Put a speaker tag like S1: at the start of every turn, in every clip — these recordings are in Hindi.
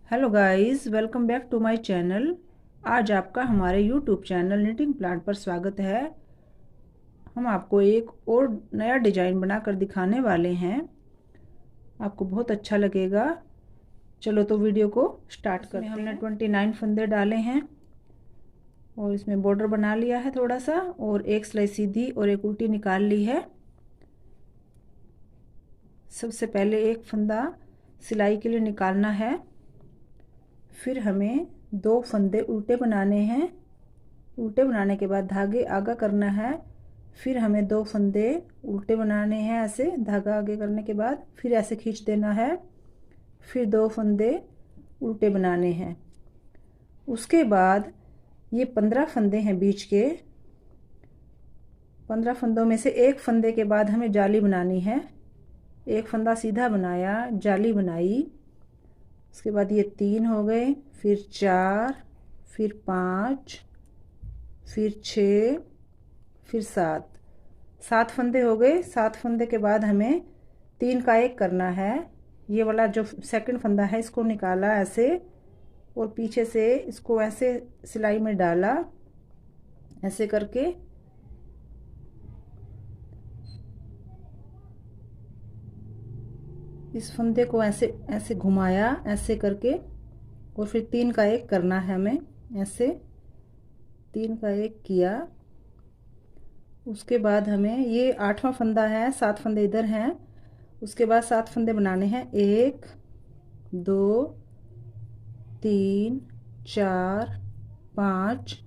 S1: Hello guys, welcome back to my channel. आज आपका हमारे यूट्यूब चैनल निटिंग प्लांट पर स्वागत है। हम आपको एक और नया डिजाइन बनाकर दिखाने वाले हैं, आपको बहुत अच्छा लगेगा। चलो तो वीडियो को स्टार्ट करते हैं। हमने 29 फंदे डाले हैं और इसमें बॉर्डर बना लिया है थोड़ा सा, और एक सिलाई सीधी और एक उल्टी निकाल ली है। सबसे पहले एक फंदा सिलाई के लिए निकालना है, फिर हमें 2 फंदे उल्टे बनाने हैं। उल्टे बनाने के बाद धागे आगा करना है, फिर हमें 2 फंदे उल्टे बनाने हैं। ऐसे धागा आगे करने के बाद फिर ऐसे खींच देना है, फिर 2 फंदे उल्टे बनाने हैं। उसके बाद ये 15 फंदे हैं बीच के। 15 फंदों में से एक फंदे के बाद हमें जाली बनानी है। एक फंदा सीधा बनाया, जाली बनाई। उसके बाद ये 3 हो गए, फिर 4, फिर 5, फिर 6, फिर 7 फंदे हो गए। 7 फंदे के बाद हमें 3 का 1 करना है। ये वाला जो सेकंड फंदा है इसको निकाला ऐसे, और पीछे से इसको ऐसे सिलाई में डाला, ऐसे करके इस फंदे को ऐसे ऐसे घुमाया, ऐसे करके, और फिर 3 का 1 करना है हमें। ऐसे 3 का 1 किया। उसके बाद हमें ये 8वां फंदा है, 7 फंदे इधर हैं। उसके बाद 7 फंदे बनाने हैं। 1 2 3 4 5।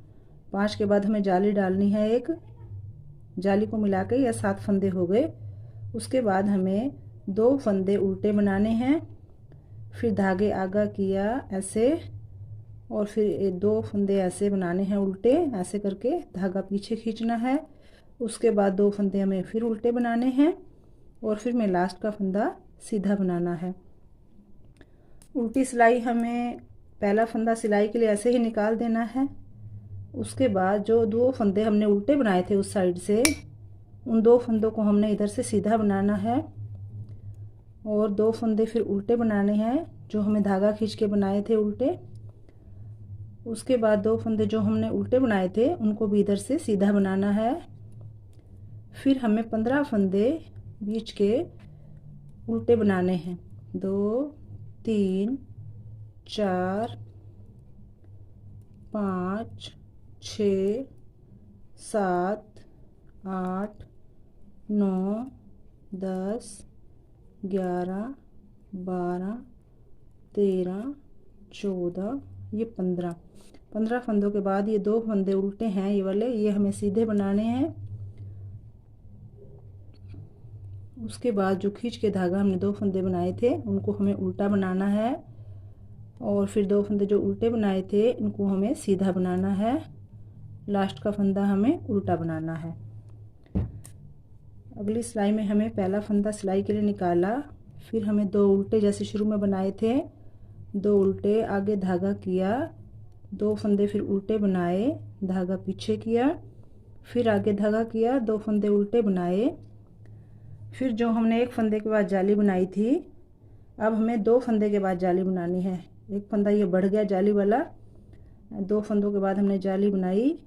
S1: 5 के बाद हमें जाली डालनी है एक, जाली को मिला के ये 7 फंदे हो गए। उसके बाद हमें 2 फंदे उल्टे बनाने हैं, फिर धागे आगा किया ऐसे, और फिर 2 फंदे ऐसे बनाने हैं उल्टे, ऐसे करके धागा पीछे खींचना है। उसके बाद 2 फंदे हमें फिर उल्टे बनाने हैं, और फिर मैं लास्ट का फंदा सीधा बनाना है। उल्टी सिलाई हमें पहला फंदा सिलाई के लिए ऐसे ही निकाल देना है। उसके बाद जो 2 फंदे हमने उल्टे बनाए थे उस साइड से, उन 2 फंदों को हमने इधर से सीधा बनाना है, और 2 फंदे फिर उल्टे बनाने हैं जो हमें धागा खींच के बनाए थे उल्टे। उसके बाद 2 फंदे जो हमने उल्टे बनाए थे उनको भी इधर से सीधा बनाना है। फिर हमें 15 फंदे बीच के उल्टे बनाने हैं। 2 3 4 5 6 7 8 9 10 11 12 13 14, ये 15 फंदों के बाद ये 2 फंदे उल्टे हैं, ये वाले, ये हमें सीधे बनाने हैं। उसके बाद जो खींच के धागा हमने 2 फंदे बनाए थे उनको हमें उल्टा बनाना है, और फिर 2 फंदे जो उल्टे बनाए थे इनको हमें सीधा बनाना है। लास्ट का फंदा हमें उल्टा बनाना है। अगली सिलाई में हमें पहला फंदा सिलाई के लिए निकाला, फिर हमें 2 उल्टे जैसे शुरू में बनाए थे, 2 उल्टे, आगे धागा किया, 2 फंदे फिर उल्टे बनाए, धागा पीछे किया, फिर आगे धागा किया, 2 फंदे उल्टे बनाए। फिर जो हमने एक फंदे के बाद जाली बनाई थी, अब हमें 2 फंदे के बाद जाली बनानी है। एक फंदा ये बढ़ गया जाली वाला, 2 फंदों के बाद हमने जाली बनाई,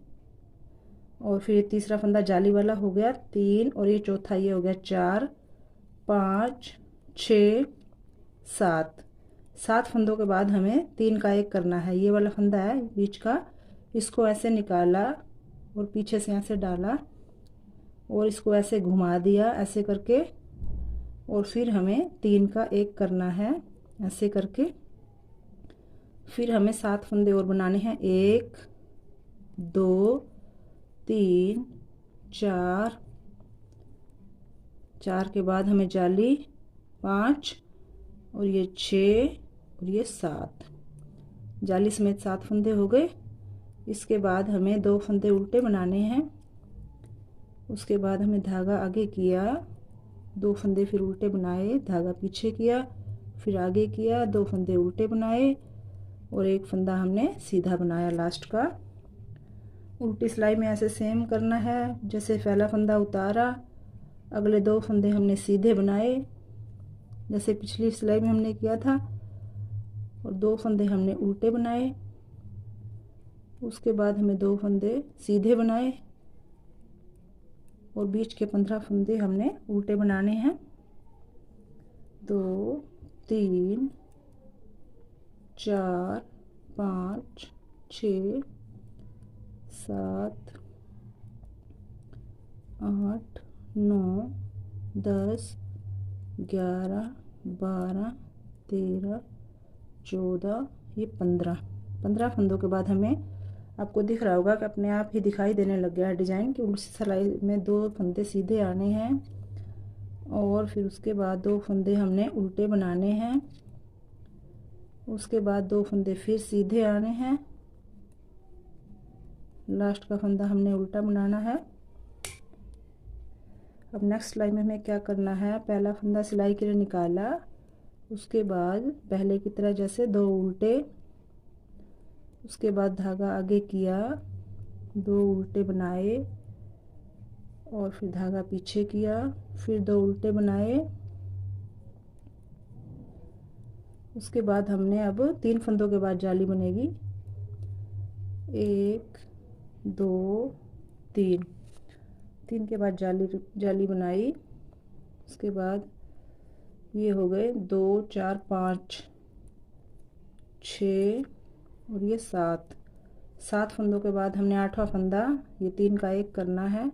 S1: और फिर ये तीसरा फंदा जाली वाला हो गया 3, और ये चौथा ये हो गया 4 5 6 7 फंदों के बाद हमें 3 का 1 करना है। ये वाला फंदा है बीच का, इसको ऐसे निकाला और पीछे से ऐसे डाला, और इसको ऐसे घुमा दिया ऐसे करके, और फिर हमें 3 का 1 करना है ऐसे करके। फिर हमें 7 फंदे और बनाने हैं। 1 2 3 4, 4 के बाद हमें जाली 5, और ये 6, और ये 7, जाली समेत 7 फंदे हो गए। इसके बाद हमें 2 फंदे उल्टे बनाने हैं। उसके बाद हमें धागा आगे किया, 2 फंदे फिर उल्टे बनाए, धागा पीछे किया, फिर आगे किया, 2 फंदे उल्टे बनाए, और एक फंदा हमने सीधा बनाया लास्ट का। उल्टी सिलाई में ऐसे सेम करना है, जैसे पहला फंदा उतारा, अगले 2 फंदे हमने सीधे बनाए जैसे पिछली सिलाई में हमने किया था, और 2 फंदे हमने उल्टे बनाए, उसके बाद हमें 2 फंदे सीधे बनाए और बीच के 15 फंदे हमने उल्टे बनाने हैं। 2 3 4 5 6 7 8 9 10 11 12 13 14 ये 15 फंदों के बाद हमें, आपको दिख रहा होगा कि अपने आप ही दिखाई देने लग गया है डिजाइन कि उल्टी सिलाई में 2 फंदे सीधे आने हैं और फिर उसके बाद 2 फंदे हमने उल्टे बनाने हैं, उसके बाद 2 फंदे फिर सीधे आने हैं, लास्ट का फंदा हमने उल्टा बनाना है। अब नेक्स्ट सिलाई में हमें क्या करना है, पहला फंदा सिलाई के लिए निकाला, उसके बाद पहले की तरह जैसे 2 उल्टे, उसके बाद धागा आगे किया, 2 उल्टे बनाए और फिर धागा पीछे किया, फिर 2 उल्टे बनाए, उसके बाद हमने अब 3 फंदों के बाद जाली बनेगी, 1 2 3 के बाद जाली बनाई, उसके बाद ये हो गए 2 4 5 6 और ये 7 फंदों के बाद हमने 8वां फंदा ये 3 का 1 करना है,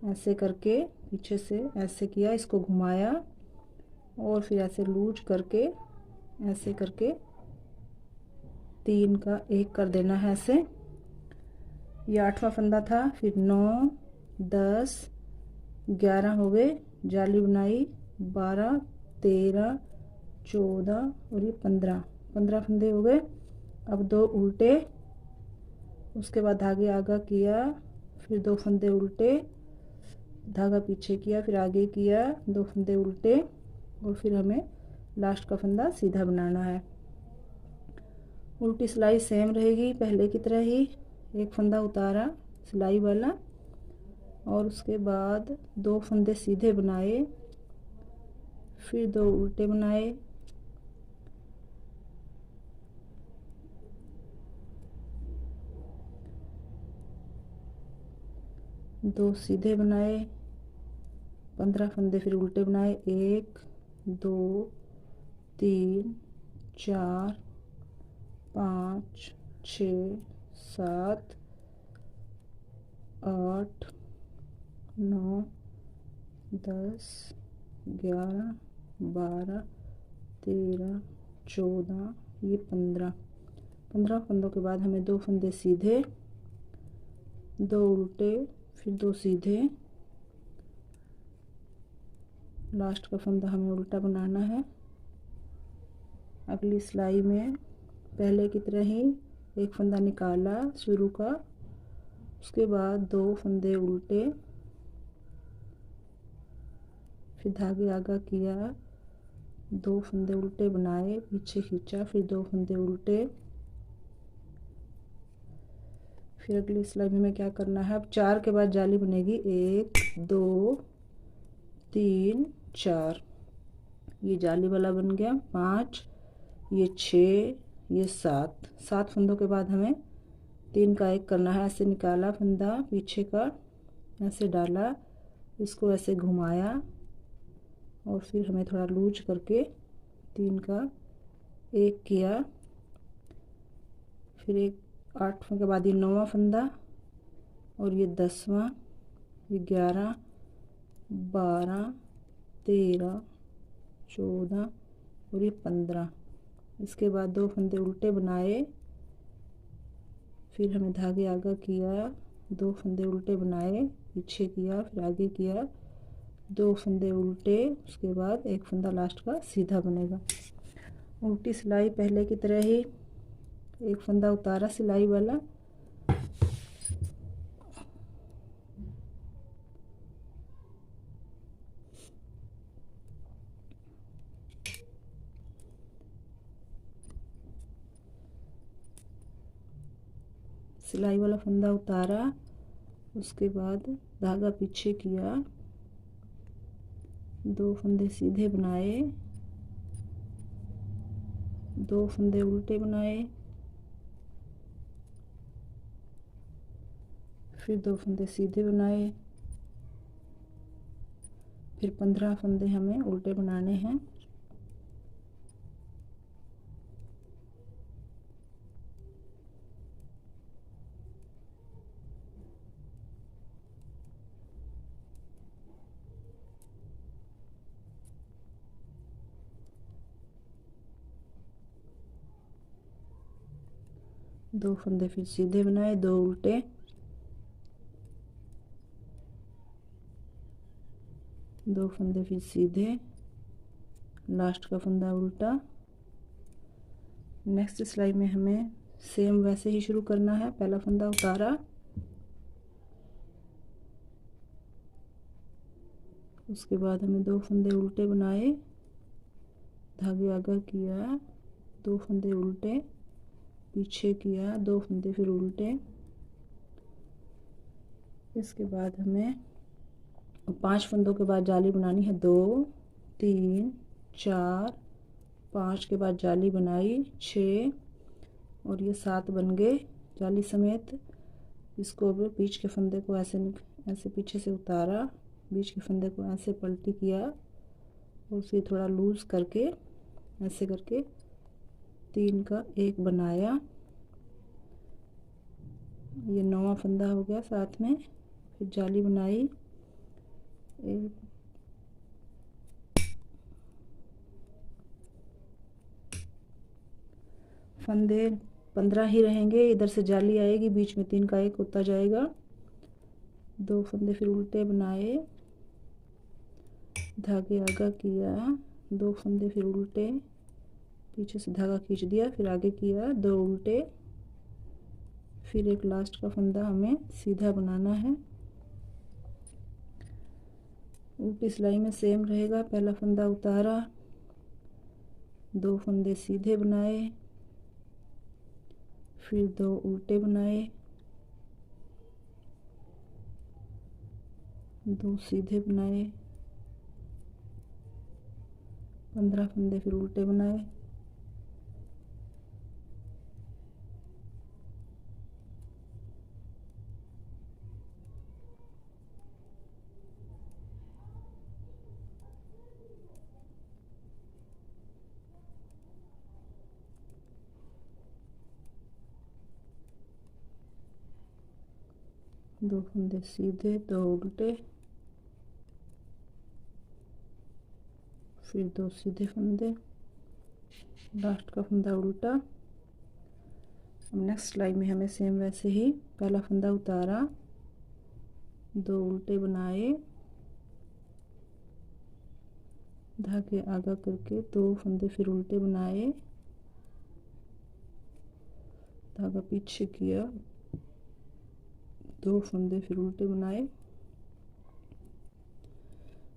S1: ऐसे करके पीछे से ऐसे किया, इसको घुमाया और फिर ऐसे लूज करके ऐसे करके 3 का 1 कर देना है ऐसे। ये 8वां फंदा था, फिर 9 10 11 हो गए, जाली बनाई, 12 13 14 और ये 15 फंदे हो गए। अब 2 उल्टे, उसके बाद धागे आगे किया, फिर 2 फंदे उल्टे, धागा पीछे किया, फिर आगे किया, 2 फंदे उल्टे और फिर हमें लास्ट का फंदा सीधा बनाना है। उल्टी सिलाई सेम रहेगी पहले की तरह ही, एक फंदा उतारा सिलाई वाला और उसके बाद 2 फंदे सीधे बनाए, फिर 2 उल्टे बनाए, दो सीधे बनाए, 15 फंदे फिर उल्टे बनाए, 1 2 3 4 5 6 7 8 9 10 11 12 13 14 ये 15 फंदों के बाद हमें 2 फंदे सीधे, 2 उल्टे, फिर 2 सीधे, लास्ट का फंदा हमें उल्टा बनाना है। अगली सिलाई में पहले की तरह ही एक फंदा निकाला शुरू का, उसके बाद 2 फंदे उल्टे, फिर धागे आगे किया, 2 फंदे उल्टे बनाए, पीछे खींचा, फिर 2 फंदे उल्टे, फिर अगली सिलाई में हमें क्या करना है, अब 4 के बाद जाली बनेगी, 1 2 3 4 ये जाली वाला बन गया, 5 ये 6 ये 7 फंदों के बाद हमें 3 का 1 करना है। ऐसे निकाला फंदा पीछे का, ऐसे डाला, इसको ऐसे घुमाया और फिर हमें थोड़ा लूज करके 3 का 1 किया, फिर एक 8 के बाद ये 9वां फंदा और ये 10वां, ये 11 12 13 14 और ये 15। इसके बाद 2 फंदे उल्टे बनाए, फिर हमें धागे आगे किया, 2 फंदे उल्टे बनाए, पीछे किया, फिर आगे किया, 2 फंदे उल्टे, उसके बाद एक फंदा लास्ट का सीधा बनेगा। उल्टी सिलाई पहले की तरह ही, एक फंदा उतारा सिलाई वाला, सिलाई वाला फंदा उतारा, उसके बाद धागा पीछे किया, 2 फंदे सीधे बनाए, 2 फंदे उल्टे बनाए, फिर 2 फंदे सीधे बनाए, फिर 15 फंदे हमें उल्टे बनाने हैं। दो फंदे फिर सीधे बनाए, 2 उल्टे, 2 फंदे फिर सीधे, लास्ट का फंदा उल्टा। नेक्स्ट सिलाई में हमें सेम वैसे ही शुरू करना है। पहला फंदा उतारा, उसके बाद हमें 2 फंदे उल्टे बनाए, धागे आगे किया, 2 फंदे उल्टे, पीछे किया, 2 फंदे फिर उल्टे। इसके बाद हमें 5 फंदों के बाद जाली बनानी है। 2 3 4 5 के बाद जाली बनाई, 6 और ये 7 बन गए जाली समेत। इसको अब बीच के फंदे को ऐसे पीछे से उतारा, बीच के फंदे को ऐसे पलटी किया और उसे थोड़ा लूज करके ऐसे करके 3 का 1 बनाया। ये 9वां फंदा हो गया साथ में। फिर जाली बनाई, 1 फंदे 15 ही रहेंगे, इधर से जाली आएगी, बीच में 3 का 1 होता जाएगा। 2 फंदे फिर उल्टे बनाए, धागे आगा किया, 2 फंदे फिर उल्टे, पीछे से धागा खींच दिया, फिर आगे किया, 2 उल्टे, फिर एक लास्ट का फंदा हमें सीधा बनाना है। उल्टी सिलाई में सेम रहेगा। पहला फंदा उतारा, 2 फंदे सीधे बनाए, फिर 2 उल्टे बनाए, 2 सीधे बनाए, 15 फंदे फिर उल्टे बनाए, दो फंदे सीधे, 2 उल्टे, फिर 2 सीधे फंदे, लास्ट का फंदा उल्टा। अब नेक्स्ट सिलाई में हमें सेम वैसे ही पहला फंदा उतारा, 2 उल्टे बनाए, धागे आगा करके 2 फंदे फिर उल्टे बनाए, धागा पीछे किया, 2 फंदे फिर उल्टे बनाए।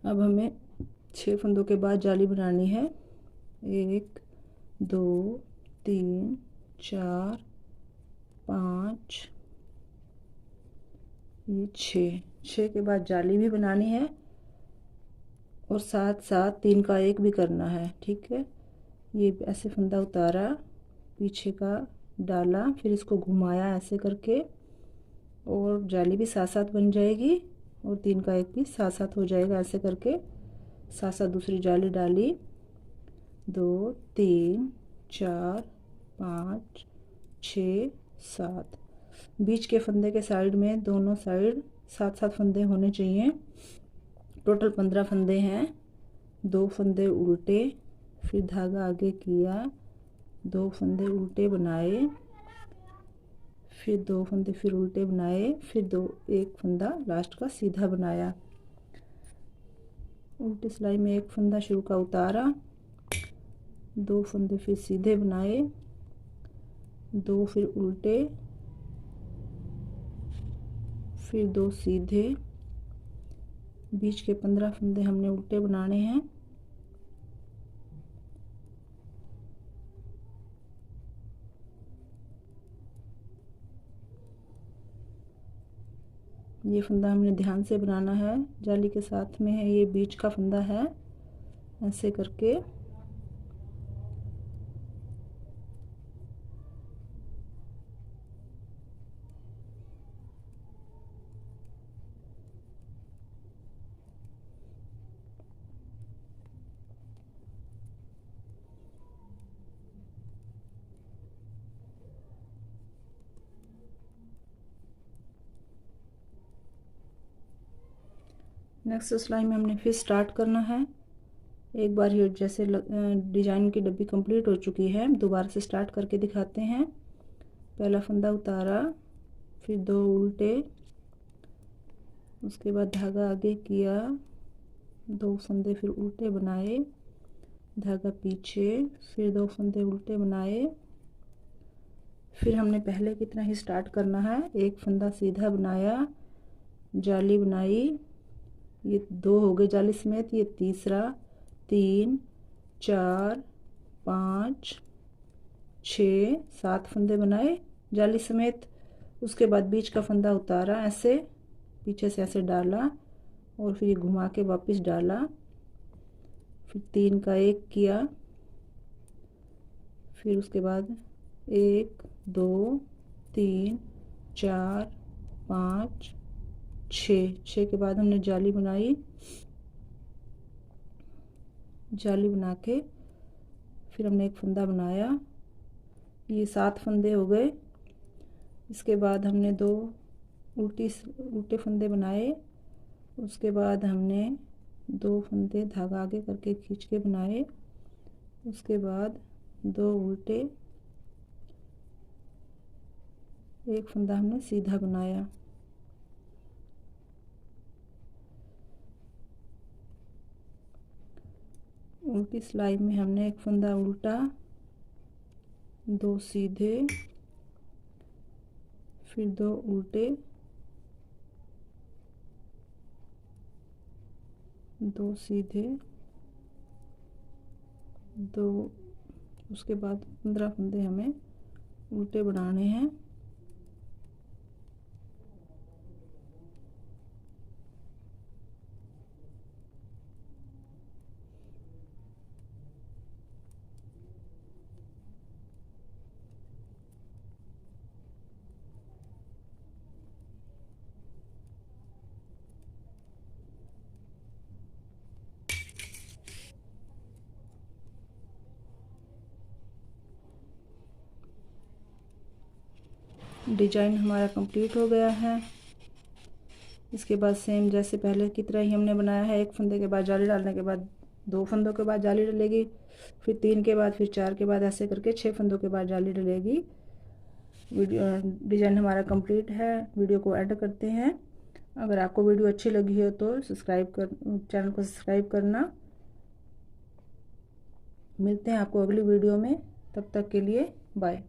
S1: अब हमें 6 फंदों के बाद जाली बनानी है। 1 2 3 4 5, ये 6 के बाद जाली भी बनानी है और साथ साथ 3 का 1 भी करना है। ठीक है, ये ऐसे फंदा उतारा, पीछे का डाला, फिर इसको घुमाया ऐसे करके और जाली भी साथ साथ बन जाएगी और 3 का 1 भी साथ साथ हो जाएगा। ऐसे करके साथ साथ दूसरी जाली डाली, 2 3 4 5 6 7। बीच के फंदे के साइड में दोनों साइड 7-7 फंदे होने चाहिए। टोटल 15 फंदे हैं। 2 फंदे उल्टे, फिर धागा आगे किया, 2 फंदे उल्टे बनाए, फिर 2 फंदे फिर उल्टे बनाए, फिर 1 फंदा लास्ट का सीधा बनाया। उल्टी सिलाई में 1 फंदा शुरू का उतारा, 2 फंदे फिर सीधे बनाए, 2 फिर उल्टे, फिर 2 सीधे, बीच के 15 फंदे हमने उल्टे बनाने हैं। ये फंदा हमने ध्यान से बनाना है, जाली के साथ में है, ये बीच का फंदा है। ऐसे करके नेक्स्ट सिलाई में हमने फिर स्टार्ट करना है। एक बार ये जैसे डिजाइन की डब्बी कंप्लीट हो चुकी है, दोबारा से स्टार्ट करके दिखाते हैं। पहला फंदा उतारा, फिर 2 उल्टे, उसके बाद धागा आगे किया, 2 फंदे फिर उल्टे बनाए, धागा पीछे, फिर 2 फंदे उल्टे बनाए। फिर हमने पहले की तरह ही स्टार्ट करना है। एक फंदा सीधा बनाया, जाली बनाई, ये 2 हो गए जाली समेत, ये तीसरा, 3 4 5 6 7 फंदे बनाए जाली समेत। उसके बाद बीच का फंदा उतारा, ऐसे पीछे से ऐसे डाला और फिर ये घुमा के वापस डाला, फिर 3 का 1 किया, फिर उसके बाद 1 2 3 4 5 6 के बाद हमने जाली बनाई, जाली बना के फिर हमने एक फंदा बनाया, ये 7 फंदे हो गए। इसके बाद हमने 2 उल्टे फंदे बनाए, उसके बाद हमने 2 फंदे धागा आगे करके खींच के बनाए, उसके बाद 2 उल्टे, एक फंदा हमने सीधा बनाया। उल्टी सिलाई में हमने एक फंदा उल्टा, 2 सीधे, फिर 2 उल्टे, 2 सीधे, 2, उसके बाद 15 फंदे हमें उल्टे बनाने हैं। डिजाइन हमारा कंप्लीट हो गया है। इसके बाद सेम जैसे पहले की तरह ही हमने बनाया है। एक फंदे के बाद जाली डालने के बाद 2 फंदों के बाद जाली डलेगी, फिर 3 के बाद, फिर 4 के बाद, ऐसे करके 6 फंदों के बाद जाली डलेगी। वीडियो डिजाइन हमारा कंप्लीट है। वीडियो को एंड करते हैं। अगर आपको वीडियो अच्छी लगी हो तो चैनल को सब्सक्राइब करना। मिलते हैं आपको अगली वीडियो में, तब तक के लिए बाय।